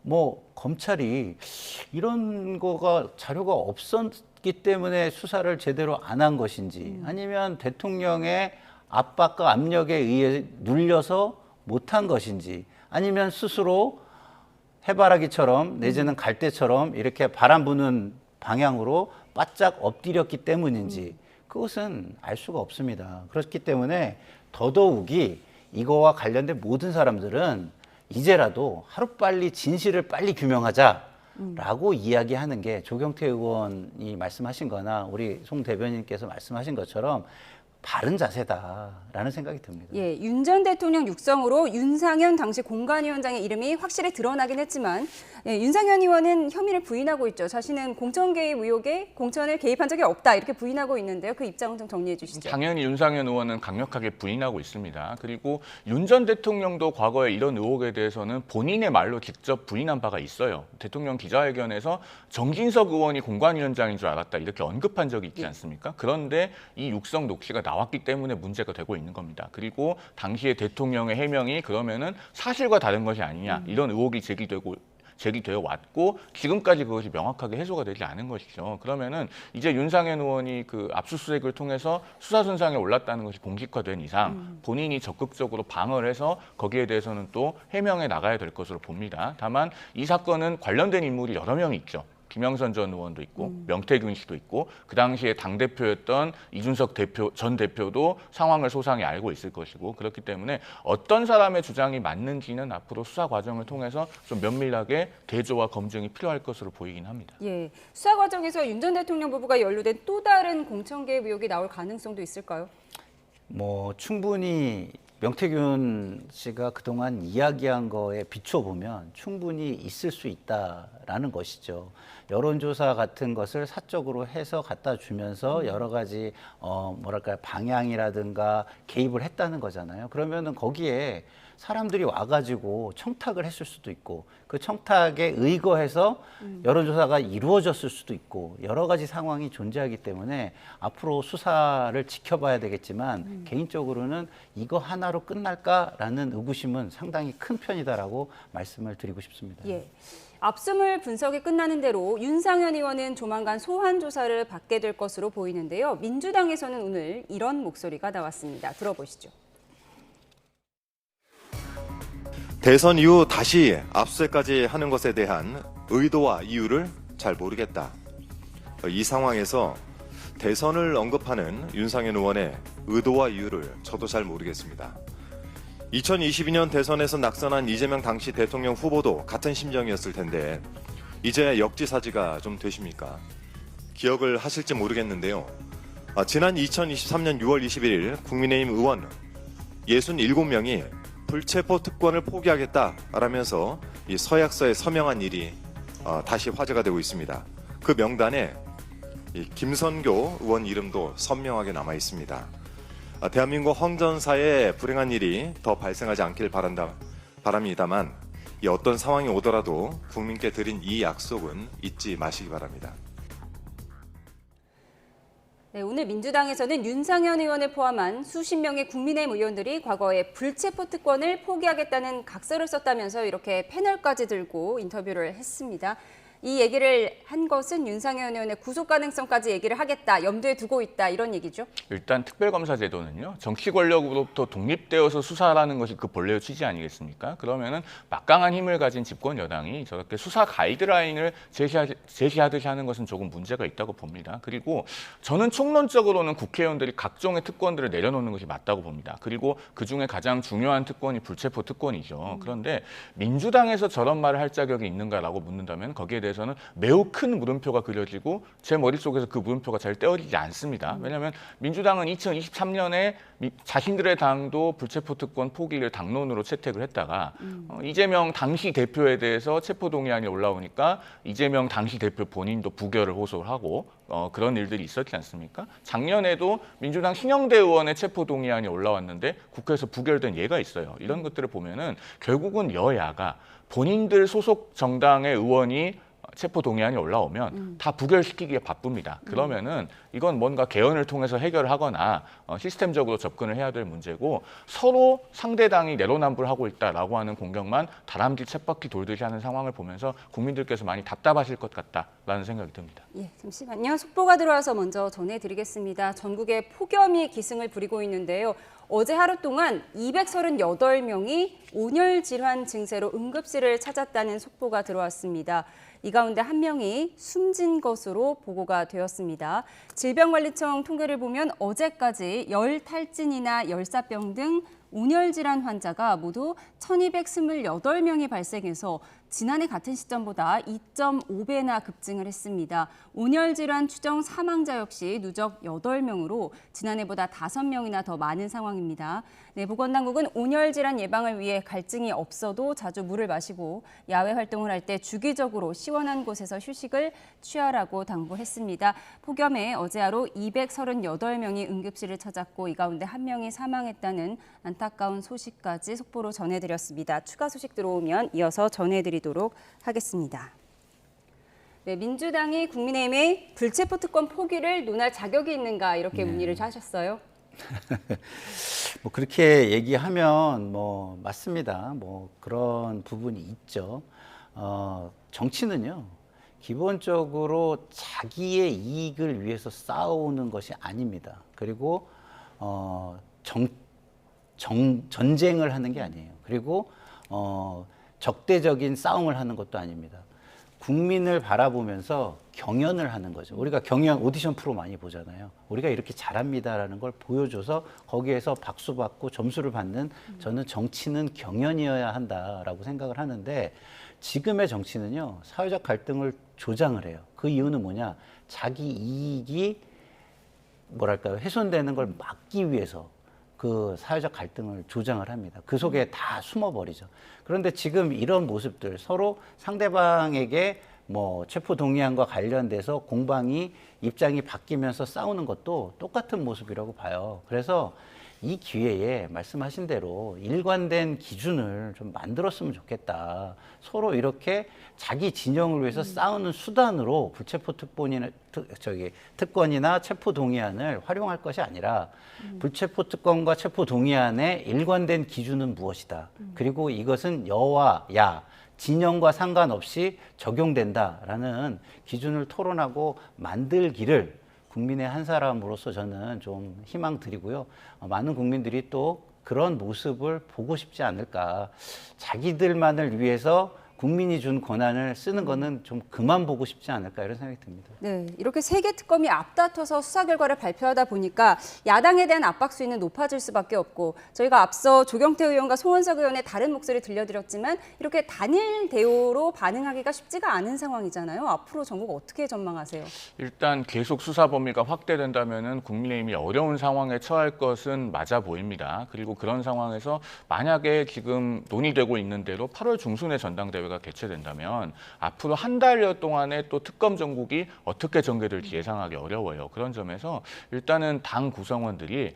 뭐 검찰이 이런 거가 자료가 없었기 때문에 수사를 제대로 안 한 것인지 아니면 대통령의 압박과 압력에 의해 눌려서 못한 것인지 아니면 스스로 해바라기처럼 내지는 갈대처럼 이렇게 바람 부는 방향으로 바짝 엎드렸기 때문인지 그것은 알 수가 없습니다. 그렇기 때문에 더더욱이 이거와 관련된 모든 사람들은 이제라도 하루빨리 진실을 빨리 규명하자라고 이야기하는 게 조경태 의원이 말씀하신 거나 우리 송 대변인께서 말씀하신 것처럼 바른 자세다라는 생각이 듭니다. 예, 윤 전 대통령 육성으로 윤상현 당시 공관위원장의 이름이 확실히 드러나긴 했지만 윤상현 의원은 혐의를 부인하고 있죠. 자신은 공천 개입 의혹에 공천을 개입한 적이 없다 이렇게 부인하고 있는데요. 그 입장은 좀 정리해 주시죠. 당연히 윤상현 의원은 강력하게 부인하고 있습니다. 그리고 윤 전 대통령도 과거에 이런 의혹에 대해서는 본인의 말로 직접 부인한 바가 있어요. 대통령 기자회견에서 정진석 의원이 공관위원장인 줄 알았다 이렇게 언급한 적이 있지 않습니까? 그런데 이 육성 녹취가 나왔기 때문에 문제가 되고 있는 겁니다. 그리고 당시에 대통령의 해명이 그러면은 사실과 다른 것이 아니냐 이런 의혹이 제기되어 왔고 지금까지 그것이 명확하게 해소가 되지 않은 것이죠. 그러면은 이제 윤상현 의원이 그 압수수색을 통해서 수사 순상에 올랐다는 것이 공식화된 이상 본인이 적극적으로 방어를 해서 거기에 대해서는 또 해명해 나가야 될 것으로 봅니다. 다만 이 사건은 관련된 인물이 여러 명이 있죠. 김영선 전 의원도 있고 명태균 씨도 있고 그 당시에 당대표였던 이준석 전 대표도 상황을 소상히 알고 있을 것이고 그렇기 때문에 어떤 사람의 주장이 맞는지는 앞으로 수사 과정을 통해서 좀 면밀하게 대조와 검증이 필요할 것으로 보이긴 합니다. 예, 수사 과정에서 윤 전 대통령 부부가 연루된 또 다른 공천 개입 의혹이 나올 가능성도 있을까요? 뭐 충분히 명태균 씨가 그동안 이야기한 거에 비춰보면 충분히 있을 수 있다라는 것이죠. 여론조사 같은 것을 사적으로 해서 갖다 주면서 여러 가지 뭐랄까요 방향이라든가 개입을 했다는 거잖아요. 그러면은 거기에 사람들이 와가지고 청탁을 했을 수도 있고 그 청탁에 의거해서 여론조사가 이루어졌을 수도 있고 여러 가지 상황이 존재하기 때문에 앞으로 수사를 지켜봐야 되겠지만 개인적으로는 이거 하나로 끝날까라는 의구심은 상당히 큰 편이다라고 말씀을 드리고 싶습니다. 예. 압수물 분석이 끝나는 대로 윤상현 의원은 조만간 소환 조사를 받게 될 것으로 보이는데요. 민주당에서는 오늘 이런 목소리가 나왔습니다. 들어보시죠. 대선 이후 다시 압수수색까지 하는 것에 대한 의도와 이유를 잘 모르겠다. 이 상황에서 대선을 언급하는 윤상현 의원의 의도와 이유를 저도 잘 모르겠습니다. 2022년 대선에서 낙선한 이재명 당시 대통령 후보도 같은 심정이었을 텐데 이제 역지사지가 좀 되십니까? 기억을 하실지 모르겠는데요. 지난 2023년 6월 21일 국민의힘 의원 67명이 불체포 특권을 포기하겠다라면서 이 서약서에 서명한 일이 다시 화제가 되고 있습니다. 그 명단에 이 김선교 의원 이름도 선명하게 남아 있습니다. 대한민국 헌정사에 불행한 일이 더 발생하지 않길 바랍니다만 이 어떤 상황이 오더라도 국민께 드린 이 약속은 잊지 마시기 바랍니다. 네, 오늘 민주당에서는 윤상현 의원을 포함한 수십 명의 국민의힘 의원들이 과거에 불체포 특권을 포기하겠다는 각서를 썼다면서 이렇게 패널까지 들고 인터뷰를 했습니다. 이 얘기를 한 것은 윤상현 의원의 구속 가능성까지 얘기를 하겠다, 염두에 두고 있다 이런 얘기죠? 일단 특별검사 제도는요. 정치 권력으로부터 독립되어서 수사라는 것이 그 본래의 취지 아니겠습니까? 그러면은 막강한 힘을 가진 집권 여당이 저렇게 수사 가이드라인을 제시하듯이 하는 것은 조금 문제가 있다고 봅니다. 그리고 저는 총론적으로는 국회의원들이 각종의 특권들을 내려놓는 것이 맞다고 봅니다. 그리고 그중에 가장 중요한 특권이 불체포 특권이죠. 그런데 민주당에서 저런 말을 할 자격이 있는가라고 묻는다면 거기에 대해서는 매우 큰 물음표가 그려지고 제 머릿속에서 그 물음표가 잘 떼어지지 않습니다. 왜냐하면 민주당은 2023년에 자신들의 당도 불체포 특권 포기를 당론으로 채택을 했다가 이재명 당시 대표에 대해서 체포동의안이 올라오니까 이재명 당시 대표 본인도 부결을 호소를 하고 그런 일들이 있었지 않습니까? 작년에도 민주당 신영대 의원의 체포동의안이 올라왔는데 국회에서 부결된 예가 있어요. 이런 것들을 보면은 결국은 여야가 본인들 소속 정당의 의원이 체포동의안이 올라오면 다 부결시키기에 바쁩니다. 그러면은 이건 뭔가 개헌을 통해서 해결하거나 시스템적으로 접근을 해야 될 문제고 서로 상대당이 내로남불하고 있다라고 하는 공격만 다람쥐 쳇바퀴 돌듯이 하는 상황을 보면서 국민들께서 많이 답답하실 것 같다라는 생각이 듭니다. 예, 잠시만요. 속보가 들어와서 먼저 전해드리겠습니다. 전국에 폭염이 기승을 부리고 있는데요. 어제 하루 동안 238명이 온열 질환 증세로 응급실을 찾았다는 속보가 들어왔습니다. 이 가운데 한 명이 숨진 것으로 보고가 되었습니다. 질병관리청 통계를 보면 어제까지 열 탈진이나 열사병 등 온열 질환 환자가 모두 1,228명이 발생해서 지난해 같은 시점보다 2.5배나 급증을 했습니다. 온열 질환 추정 사망자 역시 누적 8명으로 지난해보다 5명이나 더 많은 상황입니다. 네, 보건당국은 온열 질환 예방을 위해 갈증이 없어도 자주 물을 마시고 야외 활동을 할 때 주기적으로 시원한 곳에서 휴식을 취하라고 당부했습니다. 폭염에 어제 하루 238명이 응급실을 찾았고 이 가운데 1명이 사망했다는 안타까운 소식까지 속보로 전해드렸습니다. 추가 소식 들어오면 이어서 전해드리도록 하겠습니다. 네, 민주당이 국민의힘의 불체포 특권 포기를 논할 자격이 있는가 이렇게 문의를 하셨어요. 뭐 그렇게 얘기하면 뭐 맞습니다. 뭐 그런 부분이 있죠. 정치는요, 기본적으로 자기의 이익을 위해서 싸우는 것이 아닙니다. 그리고 전쟁을 하는 게 아니에요. 그리고 적대적인 싸움을 하는 것도 아닙니다. 국민을 바라보면서 경연을 하는 거죠. 우리가 경연 오디션 프로 많이 보잖아요. 우리가 이렇게 잘합니다라는 걸 보여줘서 거기에서 박수 받고 점수를 받는, 저는 정치는 경연이어야 한다라고 생각을 하는데, 지금의 정치는요, 사회적 갈등을 조장을 해요. 그 이유는 뭐냐? 자기 이익이 뭐랄까요, 훼손되는 걸 막기 위해서 그 사회적 갈등을 조장을 합니다. 그 속에 다 숨어버리죠. 그런데 지금 이런 모습들, 서로 상대방에게 뭐 체포 동의안과 관련돼서 공방이 입장이 바뀌면서 싸우는 것도 똑같은 모습이라고 봐요. 그래서 이 기회에 말씀하신 대로 일관된 기준을 좀 만들었으면 좋겠다. 서로 이렇게 자기 진영을 위해서 싸우는 수단으로 불체포 특권이나 체포 동의안을 활용할 것이 아니라 불체포 특권과 체포 동의안의 일관된 기준은 무엇이다. 그리고 이것은 여와 야, 진영과 상관없이 적용된다라는 기준을 토론하고 만들기를 국민의 한 사람으로서 저는 좀 희망 드리고요. 많은 국민들이 또 그런 모습을 보고 싶지 않을까. 자기들만을 위해서 국민이 준 권한을 쓰는 거는 좀 그만 보고 싶지 않을까, 이런 생각이 듭니다. 네, 이렇게 세 개 특검이 앞다퉈서 수사 결과를 발표하다 보니까 야당에 대한 압박 수위는 높아질 수밖에 없고, 저희가 앞서 조경태 의원과 송원석 의원의 다른 목소리 들려드렸지만 이렇게 단일 대우로 반응하기가 쉽지가 않은 상황이잖아요. 앞으로 전국 어떻게 전망하세요? 일단 계속 수사 범위가 확대된다면은 국민의힘이 어려운 상황에 처할 것은 맞아 보입니다. 그리고 그런 상황에서 만약에 지금 논의되고 있는 대로 8월 중순에 전당대회가 개최된다면 앞으로 한 달여 동안에 또 특검 정국이 어떻게 전개될지 예상하기 어려워요. 그런 점에서 일단은 당 구성원들이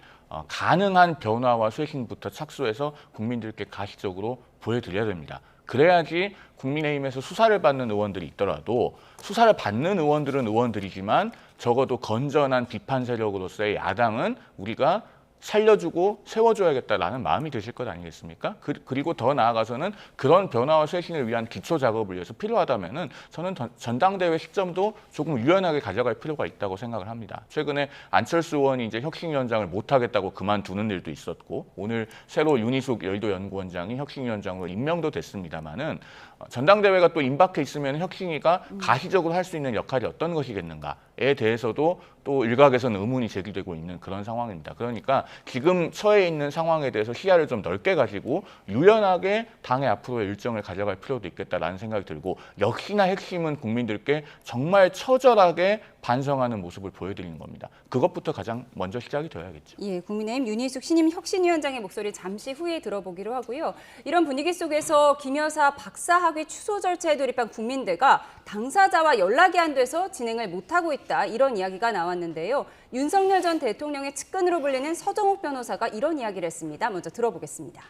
가능한 변화와 쇄신부터 착수해서 국민들께 가시적으로 보여드려야 됩니다. 그래야지 국민의힘에서 수사를 받는 의원들이 있더라도 수사를 받는 의원들은 의원들이지만 적어도 건전한 비판 세력으로서의 야당은 우리가 살려주고 세워줘야겠다라는 마음이 드실 것 아니겠습니까? 그리고 더 나아가서는 그런 변화와 쇄신을 위한 기초 작업을 위해서 필요하다면은 저는 전당대회 시점도 조금 유연하게 가져갈 필요가 있다고 생각을 합니다. 최근에 안철수 의원이 이제 혁신위원장을 못하겠다고 그만두는 일도 있었고, 오늘 새로 윤희숙 여의도연구원장이 혁신위원장으로 임명도 됐습니다만은 전당대회가 또 임박해 있으면 혁신위가 가시적으로 할 수 있는 역할이 어떤 것이겠는가에 대해서도 또 일각에서는 의문이 제기되고 있는 그런 상황입니다. 그러니까 지금 처해 있는 상황에 대해서 시야를 좀 넓게 가지고 유연하게 당의 앞으로의 일정을 가져갈 필요도 있겠다라는 생각이 들고, 역시나 핵심은 국민들께 정말 처절하게 반성하는 모습을 보여드리는 겁니다. 그것부터 가장 먼저 시작이 되어야겠죠. 예, 국민의힘 윤희숙 신임 혁신위원장의 목소리 잠시 후에 들어보기로 하고요. 이런 분위기 속에서 김 여사 박사학위 취소 절차에 돌입한 국민들과 당사자와 연락이 안 돼서 진행을 못하고 있다, 이런 이야기가 나왔는데요. 윤석열 전 대통령의 측근으로 불리는 서정욱 변호사가 이런 이야기를 했습니다. 먼저 들어보겠습니다.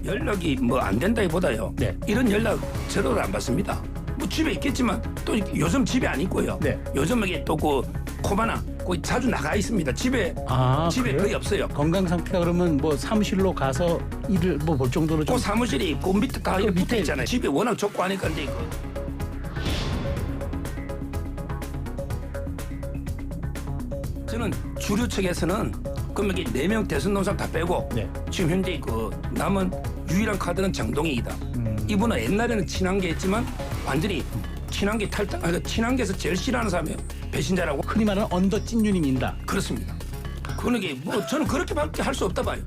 연락이 뭐 안 된다기보다요. 이런 연락 저도 안 받습니다. 뭐 집에 있겠지만 또 요즘 집에 안 있고요. 요즘 이게 또 그 코바나 거의 자주 나가 있습니다. 집에 거의 없어요. 건강 상태가 그러면 뭐 사무실로 가서 일을 뭐 볼 정도로 좀. 그 사무실이 그 밑에 다 밑에 있잖아요. 집에 워낙 좁고 하니까 근데 저는 주류 측에서는 그러면 4명 대선 농사 다 빼고 지금 현재 그 남은 유일한 카드는 장동익이다. 이분은 옛날에는 친한계였지만 완전히 친한계 탈당, 친한계에서 제일 싫어하는 사람이에요. 배신자라고. 흔히 말하는 언더 찐유님이다. 그렇습니다. 그러게 뭐 저는 그렇게밖에 할 수 없다 봐요.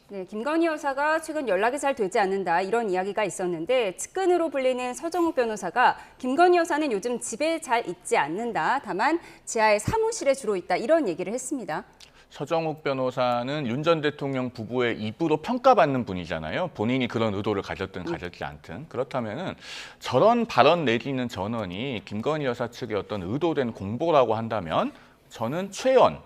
네, 김건희 여사가 최근 연락이 잘 되지 않는다 이런 이야기가 있었는데 측근으로 불리는 서정욱 변호사가 김건희 여사는 요즘 집에 잘 있지 않는다. 다만 지하의 사무실에 주로 있다 이런 얘기를 했습니다. 서정욱 변호사는 윤 전 대통령 부부의 입으로 평가받는 분이잖아요. 본인이 그런 의도를 가졌든 가졌지 않든. 그렇다면은 저런 발언 내지는 전언이 김건희 여사 측의 어떤 의도된 공보라고 한다면 저는 최연,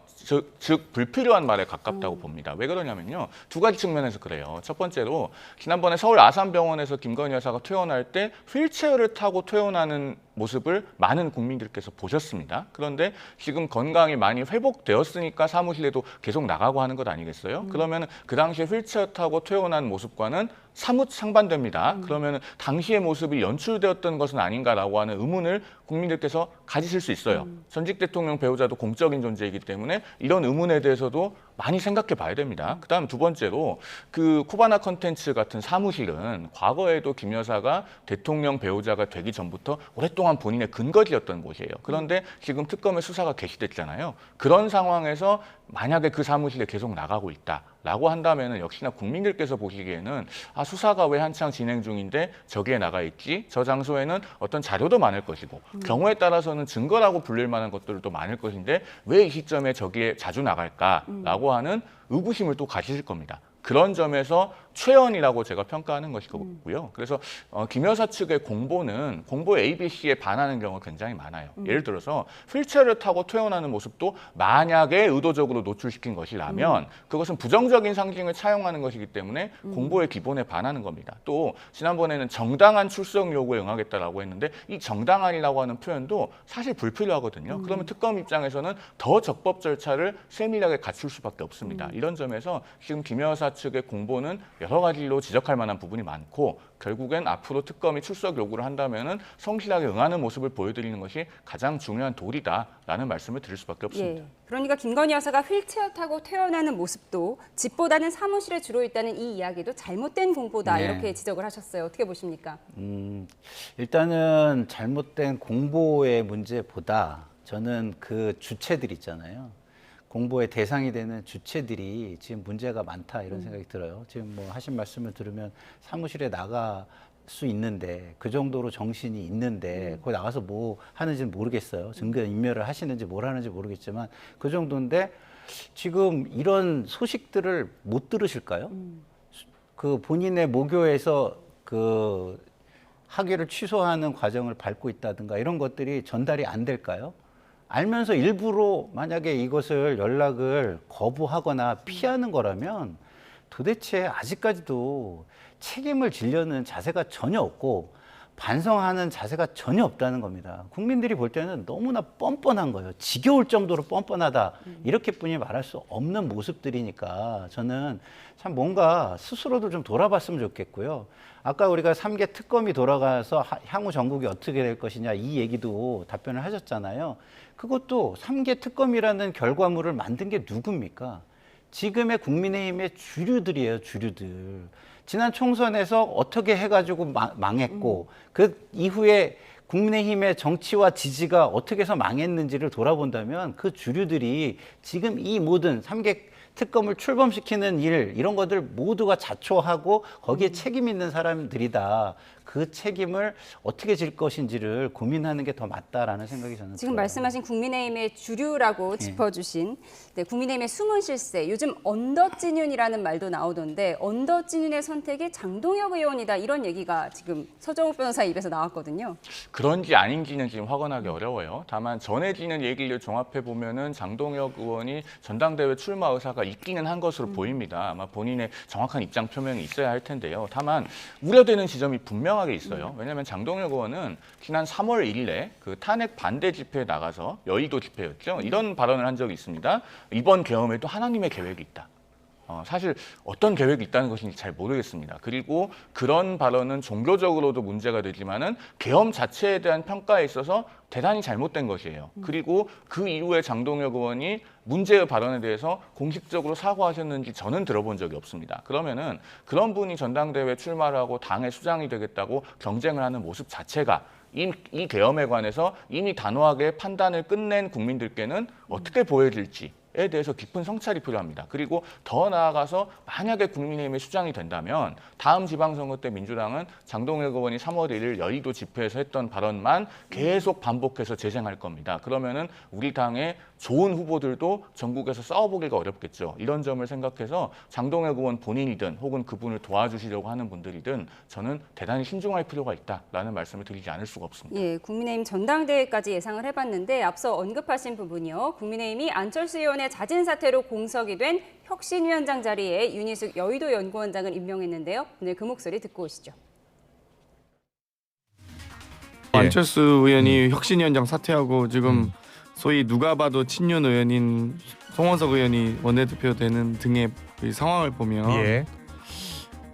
즉 불필요한 말에 가깝다고 봅니다. 왜 그러냐면요. 두 가지 측면에서 그래요. 첫 번째로 지난번에 서울 아산병원에서 김건희 여사가 퇴원할 때 휠체어를 타고 퇴원하는 모습을 많은 국민들께서 보셨습니다. 그런데 지금 건강이 많이 회복되었으니까 사무실에도 계속 나가고 하는 것 아니겠어요? 그러면 그 당시에 휠체어 타고 퇴원한 모습과는 사뭇 상반됩니다. 그러면 당시의 모습이 연출되었던 것은 아닌가라고 하는 의문을 국민들께서 가지실 수 있어요. 전직 대통령 배우자도 공적인 존재이기 때문에 이런 의문에 대해서도 많이 생각해 봐야 됩니다. 그다음 두 번째로 그 코바나 컨텐츠 같은 사무실은 과거에도 김 여사가 대통령 배우자가 되기 전부터 오랫동안 본인의 근거지였던 곳이에요. 그런데 지금 특검의 수사가 개시됐잖아요. 그런 상황에서 만약에 그 사무실에 계속 나가고 있다라고 한다면 역시나 국민들께서 보시기에는 수사가 왜 한창 진행 중인데 저기에 나가 있지? 저 장소에는 어떤 자료도 많을 것이고 경우에 따라서는 증거라고 불릴 만한 것들도 많을 것인데 왜 이 시점에 저기에 자주 나갈까라고 하는 의구심을 또 가지실 겁니다. 그런 점에서 최연이라고 제가 평가하는 것이고요. 그래서 김 여사 측의 공보 ABC에 반하는 경우가 굉장히 많아요. 예를 들어서 휠체어를 타고 퇴원하는 모습도 만약에 의도적으로 노출시킨 것이라면 그것은 부정적인 상징을 차용하는 것이기 때문에 공보의 기본에 반하는 겁니다. 또 지난번에는 정당한 출석 요구에 응하겠다라고 했는데 이 정당한이라고 하는 표현도 사실 불필요하거든요. 그러면 특검 입장에서는 더 적법 절차를 세밀하게 갖출 수밖에 없습니다. 이런 점에서 지금 김 여사 측의 공보는 여러 가지로 지적할 만한 부분이 많고 결국엔 앞으로 특검이 출석 요구를 한다면은 성실하게 응하는 모습을 보여드리는 것이 가장 중요한 도리다라는 말씀을 드릴 수밖에 없습니다. 예, 그러니까 김건희 여사가 휠체어 타고 퇴원하는 모습도 집보다는 사무실에 주로 있다는 이 이야기도 잘못된 공보다 이렇게 지적을 하셨어요. 어떻게 보십니까? 일단은 잘못된 공보의 문제보다 저는 그 주체들 있잖아요. 공보의 대상이 되는 주체들이 지금 문제가 많다 이런 생각이 들어요. 지금 뭐 하신 말씀을 들으면 사무실에 나갈 수 있는데 그 정도로 정신이 있는데 거기 나가서 뭐 하는지는 모르겠어요. 증거인멸을 하시는지 뭘 하는지 모르겠지만 그 정도인데 지금 이런 소식들을 못 들으실까요? 그 본인의 모교에서 그 학위를 취소하는 과정을 밟고 있다든가 이런 것들이 전달이 안 될까요? 알면서 일부러 만약에 이것을 연락을 거부하거나 피하는 거라면 도대체 아직까지도 책임을 지려는 자세가 전혀 없고 반성하는 자세가 전혀 없다는 겁니다. 국민들이 볼 때는 너무나 뻔뻔한 거예요. 지겨울 정도로 뻔뻔하다. 이렇게뿐이 말할 수 없는 모습들이니까 저는 참 뭔가 스스로도 좀 돌아봤으면 좋겠고요. 아까 우리가 3개 특검이 돌아가서 향후 전국이 어떻게 될 것이냐 이 얘기도 답변을 하셨잖아요. 그것도 3개 특검이라는 결과물을 만든 게 누굽니까? 지금의 국민의힘의 주류들이에요, 주류들. 지난 총선에서 어떻게 해가지고 망했고 그 이후에 국민의힘의 정치와 지지가 어떻게 해서 망했는지를 돌아본다면 그 주류들이 지금 이 모든 3개 특검을 출범시키는 일 이런 것들 모두가 자초하고 거기에 책임 있는 사람들이다. 그 책임을 어떻게 질 것인지를 고민하는 게 더 맞다라는 생각이 저는 지금 들어요. 말씀하신 국민의힘의 주류라고 짚어주신 국민의힘의 숨은 실세, 요즘 언더찐윤이라는 말도 나오던데 언더찐윤의 선택이 장동혁 의원이다 이런 얘기가 지금 서정욱 변호사 입에서 나왔거든요. 그런지 아닌지는 지금 확언하기 어려워요. 다만 전해지는 얘기를 종합해 보면은 장동혁 의원이 전당대회 출마 의사가 있기는 한 것으로 보입니다. 아마 본인의 정확한 입장 표명이 있어야 할 텐데요. 다만 우려되는 지점이 분명하게 있어요. 왜냐하면 장동혁 의원은 지난 3월 1일에 그 탄핵 반대 집회에 나가서 여의도 집회였죠. 이런 발언을 한 적이 있습니다. 이번 계엄에도 하나님의 계획이 있다. 사실 어떤 계획이 있다는 것인지 잘 모르겠습니다. 그리고 그런 발언은 종교적으로도 문제가 되지만은 계엄 자체에 대한 평가에 있어서 대단히 잘못된 것이에요. 그리고 그 이후에 장동혁 의원이 문제의 발언에 대해서 공식적으로 사과하셨는지 저는 들어본 적이 없습니다. 그러면은 그런 분이 전당대회 출마를 하고 당의 수장이 되겠다고 경쟁을 하는 모습 자체가 이 계엄에 관해서 이미 단호하게 판단을 끝낸 국민들께는 어떻게 보여질지 에 대해서 깊은 성찰이 필요합니다. 그리고 더 나아가서 만약에 국민의힘의 수장이 된다면 다음 지방선거 때 민주당은 장동혁 의원이 3월 1일 여의도 집회에서 했던 발언만 계속 반복해서 재생할 겁니다. 그러면은 우리 당의 좋은 후보들도 전국에서 싸워보기가 어렵겠죠. 이런 점을 생각해서 장동혁 의원 본인이든 혹은 그분을 도와주시려고 하는 분들이든 저는 대단히 신중할 필요가 있다라는 말씀을 드리지 않을 수가 없습니다. 예, 국민의힘 전당대회까지 예상을 해봤는데 앞서 언급하신 부분이요. 국민의힘이 안철수 의원의 자진 사퇴로 공석이 된 혁신위원장 자리에 윤희숙 여의도 연구원장을 임명했는데요. 오늘 그 목소리 듣고 오시죠. 안철수 의원이 혁신위원장 사퇴하고 지금 소위 누가 봐도 친윤 의원인 송원석 의원이 원내대표 되는 등의 이 상황을 보면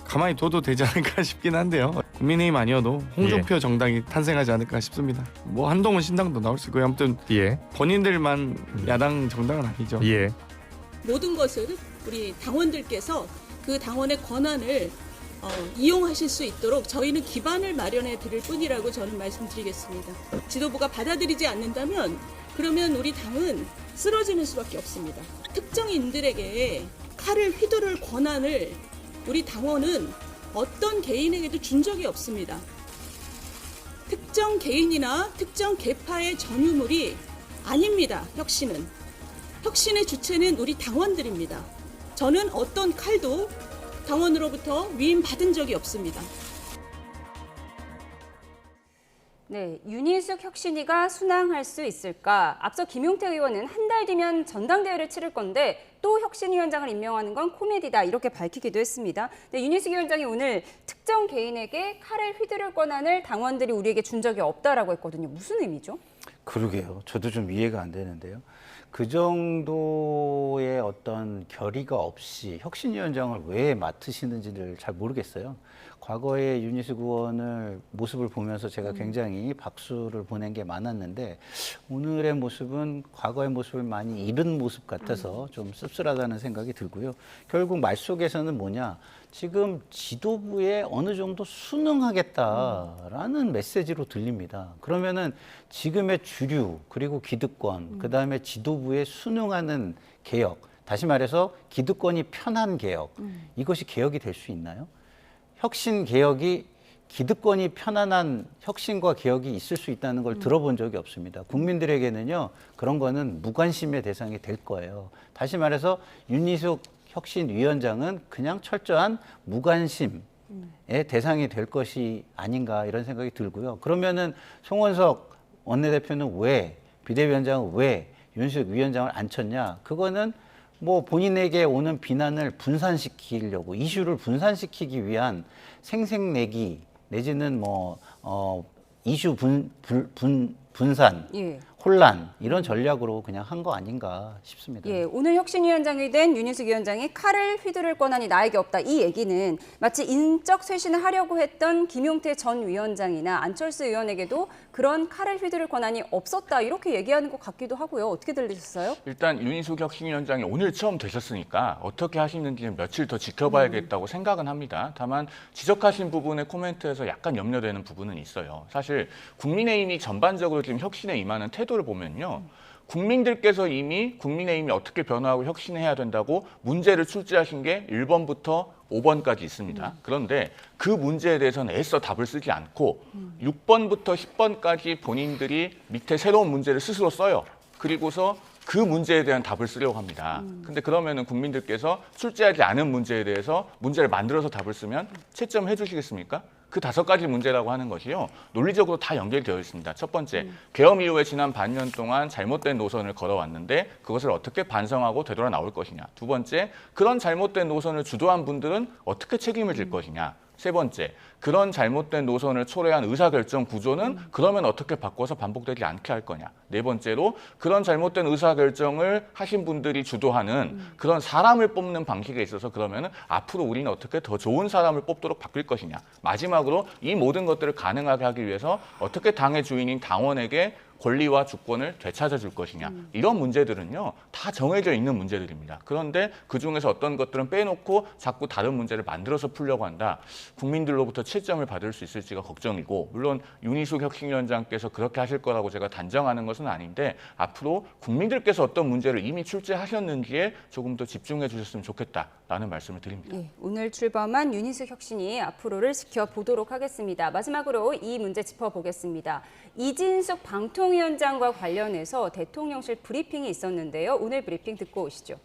가만히 둬도 되지 않을까 싶긴 한데요. 국민의힘 아니어도 홍준표 정당이 탄생하지 않을까 싶습니다. 뭐 한동훈 신당도 나올 수 있고요. 아무튼 본인들만 야당 정당은 아니죠. 모든 것을 우리 당원들께서 그 당원의 권한을 이용하실 수 있도록 저희는 기반을 마련해 드릴 뿐이라고 저는 말씀드리겠습니다. 지도부가 받아들이지 않는다면 그러면 우리 당은 쓰러지는 수밖에 없습니다. 특정인들에게 칼을 휘두를 권한을 우리 당원은 어떤 개인에게도 준 적이 없습니다. 특정 개인이나 특정 계파의 전유물이 아닙니다. 혁신은. 혁신의 주체는 우리 당원들입니다. 저는 어떤 칼도 당원으로부터 위임받은 적이 없습니다. 네, 윤희숙 혁신위가 순항할 수 있을까? 앞서 김용태 의원은 한 달 뒤면 전당대회를 치를 건데 또 혁신위원장을 임명하는 건 코미디다 이렇게 밝히기도 했습니다. 네, 윤희숙 위원장이 오늘 특정 개인에게 칼을 휘두를 권한을 당원들이 우리에게 준 적이 없다라고 했거든요. 무슨 의미죠? 그러게요. 저도 좀 이해가 안 되는데요. 그 정도의 어떤 결의가 없이 혁신위원장을 왜 맡으시는지를 잘 모르겠어요. 과거에 윤희숙 의원을 모습을 보면서 제가 굉장히 박수를 보낸 게 많았는데 오늘의 모습은 과거의 모습을 많이 잃은 모습 같아서 좀 씁쓸하다는 생각이 들고요. 결국 말 속에서는 뭐냐, 지금 지도부에 어느 정도 순응하겠다라는 메시지로 들립니다. 그러면은 지금의 주류 그리고 기득권, 그다음에 지도부에 순응하는 개혁, 다시 말해서 기득권이 편한 개혁, 이것이 개혁이 될 수 있나요? 혁신 개혁이 기득권이 편안한 혁신과 개혁이 있을 수 있다는 걸 들어본 적이 없습니다. 국민들에게는요, 그런 거는 무관심의 대상이 될 거예요. 다시 말해서 윤희숙 혁신위원장은 그냥 철저한 무관심의 대상이 될 것이 아닌가 이런 생각이 들고요. 그러면은 송원석 원내대표는 왜, 비대위원장은 왜 윤희숙 위원장을 안 쳤냐? 그거는 뭐 본인에게 오는 비난을 분산시키려고, 이슈를 분산시키기 위한 생색내기 내지는 뭐 이슈 분산, 혼란 이런 전략으로 그냥 한 거 아닌가 싶습니다. 예, 오늘 혁신위원장이 된 윤희숙 위원장이 칼을 휘두를 권한이 나에게 없다. 이 얘기는 마치 인적 쇄신을 하려고 했던 김용태 전 위원장이나 안철수 의원에게도 그런 칼을 휘두를 권한이 없었다. 이렇게 얘기하는 것 같기도 하고요. 어떻게 들리셨어요? 일단 윤희숙 혁신위원장이 오늘 처음 되셨으니까 어떻게 하시는지는 며칠 더 지켜봐야겠다고 생각은 합니다. 다만 지적하신 부분의 코멘트에서 약간 염려되는 부분은 있어요. 사실 국민의힘이 전반적으로 지금 혁신에 임하는 태도를 보면요. 국민들께서 이미 국민의힘이 어떻게 변화하고 혁신해야 된다고 문제를 출제하신 게 1번부터 5번까지 있습니다. 그런데 그 문제에 대해서는 애써 답을 쓰지 않고 6번부터 10번까지 본인들이 밑에 새로운 문제를 스스로 써요. 그리고서 그 문제에 대한 답을 쓰려고 합니다. 근데 그러면은 국민들께서 출제하지 않은 문제에 대해서 문제를 만들어서 답을 쓰면 채점해 주시겠습니까? 그 5가지 문제라고 하는 것이요. 논리적으로 다 연결되어 있습니다. 첫 번째, 계엄 이후에 지난 반년 동안 잘못된 노선을 걸어왔는데 그것을 어떻게 반성하고 되돌아 나올 것이냐. 두 번째, 그런 잘못된 노선을 주도한 분들은 어떻게 책임을 질 것이냐. 세 번째, 그런 잘못된 노선을 초래한 의사결정 구조는 그러면 어떻게 바꿔서 반복되지 않게 할 거냐. 네 번째로, 그런 잘못된 의사결정을 하신 분들이 주도하는 그런 사람을 뽑는 방식에 있어서 그러면 앞으로 우리는 어떻게 더 좋은 사람을 뽑도록 바뀔 것이냐. 마지막으로 이 모든 것들을 가능하게 하기 위해서 어떻게 당의 주인인 당원에게 권리와 주권을 되찾아 줄 것이냐. 이런 문제들은요. 다 정해져 있는 문제들입니다. 그런데 그중에서 어떤 것들은 빼놓고 자꾸 다른 문제를 만들어서 풀려고 한다. 국민들로부터 채점을 받을 수 있을지가 걱정이고 물론 윤희숙 혁신위원장께서 그렇게 하실 거라고 제가 단정하는 것은 아닌데 앞으로 국민들께서 어떤 문제를 이미 출제하셨는지에 조금 더 집중해 주셨으면 좋겠다라는 말씀을 드립니다. 예, 오늘 출범한 윤희숙 혁신이 앞으로를 지켜보도록 하겠습니다. 마지막으로 이 문제 짚어보겠습니다. 이진숙 방통위원장과 관련해서 대통령실 브리핑이 있었는데요. 오늘 브리핑 듣고 오시죠.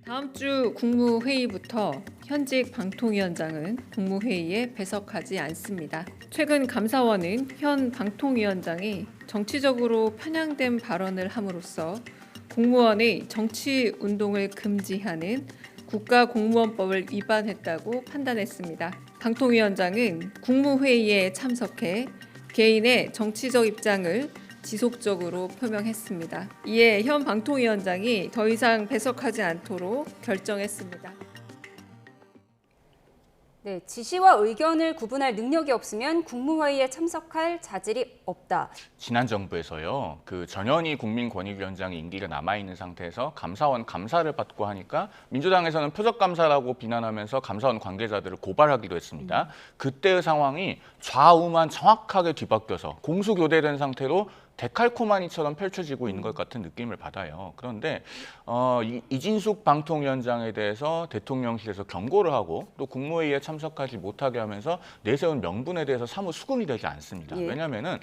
다음 주 국무회의부터 현직 방통위원장은 국무회의에 배석하지 않습니다. 최근 감사원은 현 방통위원장이 정치적으로 편향된 발언을 함으로써 공무원의 정치 운동을 금지하는 국가공무원법을 위반했다고 판단했습니다. 방통위원장은 국무회의에 참석해 개인의 정치적 입장을 지속적으로 표명했습니다. 이에 현 방통위원장이 더 이상 배석하지 않도록 결정했습니다. 네, 지시와 의견을 구분할 능력이 없으면 국무회의에 참석할 자질이 없다. 지난 정부에서요. 그 전현희 국민권익위원장이 임기가 남아있는 상태에서 감사원 감사를 받고 하니까 민주당에서는 표적감사라고 비난하면서 감사원 관계자들을 고발하기도 했습니다. 그때의 상황이 좌우만 정확하게 뒤바뀌어서 공수교대된 상태로 데칼코마니처럼 펼쳐지고 있는 것 같은 느낌을 받아요. 그런데 이진숙 방통위원장에 대해서 대통령실에서 경고를 하고 또 국무회의에 참석하지 못하게 하면서 내세운 명분에 대해서 사무 수긍이 되지 않습니다. 예. 왜냐하면은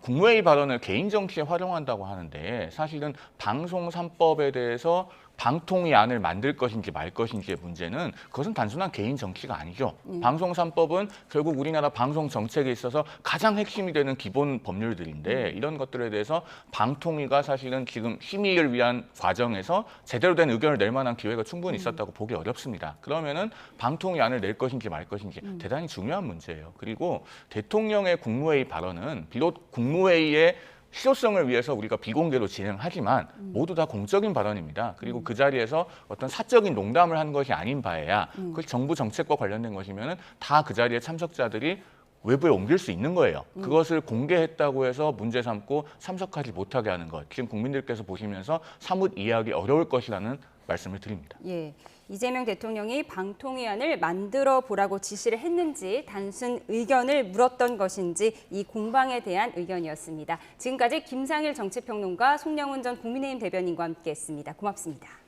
국무회의 발언을 개인 정치에 활용한다고 하는데 사실은 방송 3법에 대해서 방통위안을 만들 것인지 말 것인지의 문제는 그것은 단순한 개인 정치가 아니죠. 방송 3법은 결국 우리나라 방송 정책에 있어서 가장 핵심이 되는 기본 법률들인데 이런 것들에 대해서 방통위가 사실은 지금 심의를 위한 과정에서 제대로 된 의견을 낼 만한 기회가 충분히 있었다고 보기 어렵습니다. 그러면은 방통위안을 낼 것인지 말 것인지 대단히 중요한 문제예요. 그리고 대통령의 국무회의 발언은 비록 국무회의의 실효성을 위해서 우리가 비공개로 진행하지만 모두 다 공적인 발언입니다. 그리고 그 자리에서 어떤 사적인 농담을 한 것이 아닌 바에야 그 정부 정책과 관련된 것이면 다 그 자리에 참석자들이 외부에 옮길 수 있는 거예요. 그것을 공개했다고 해서 문제 삼고 참석하지 못하게 하는 것. 지금 국민들께서 보시면서 사뭇 이해하기 어려울 것이라는 말씀을 드립니다. 예, 이재명 대통령이 방통위안을 만들어 보라고 지시를 했는지 단순 의견을 물었던 것인지 이 공방에 대한 의견이었습니다. 지금까지 김상일 정치평론가, 송영훈 전 국민의힘 대변인과 함께했습니다. 고맙습니다.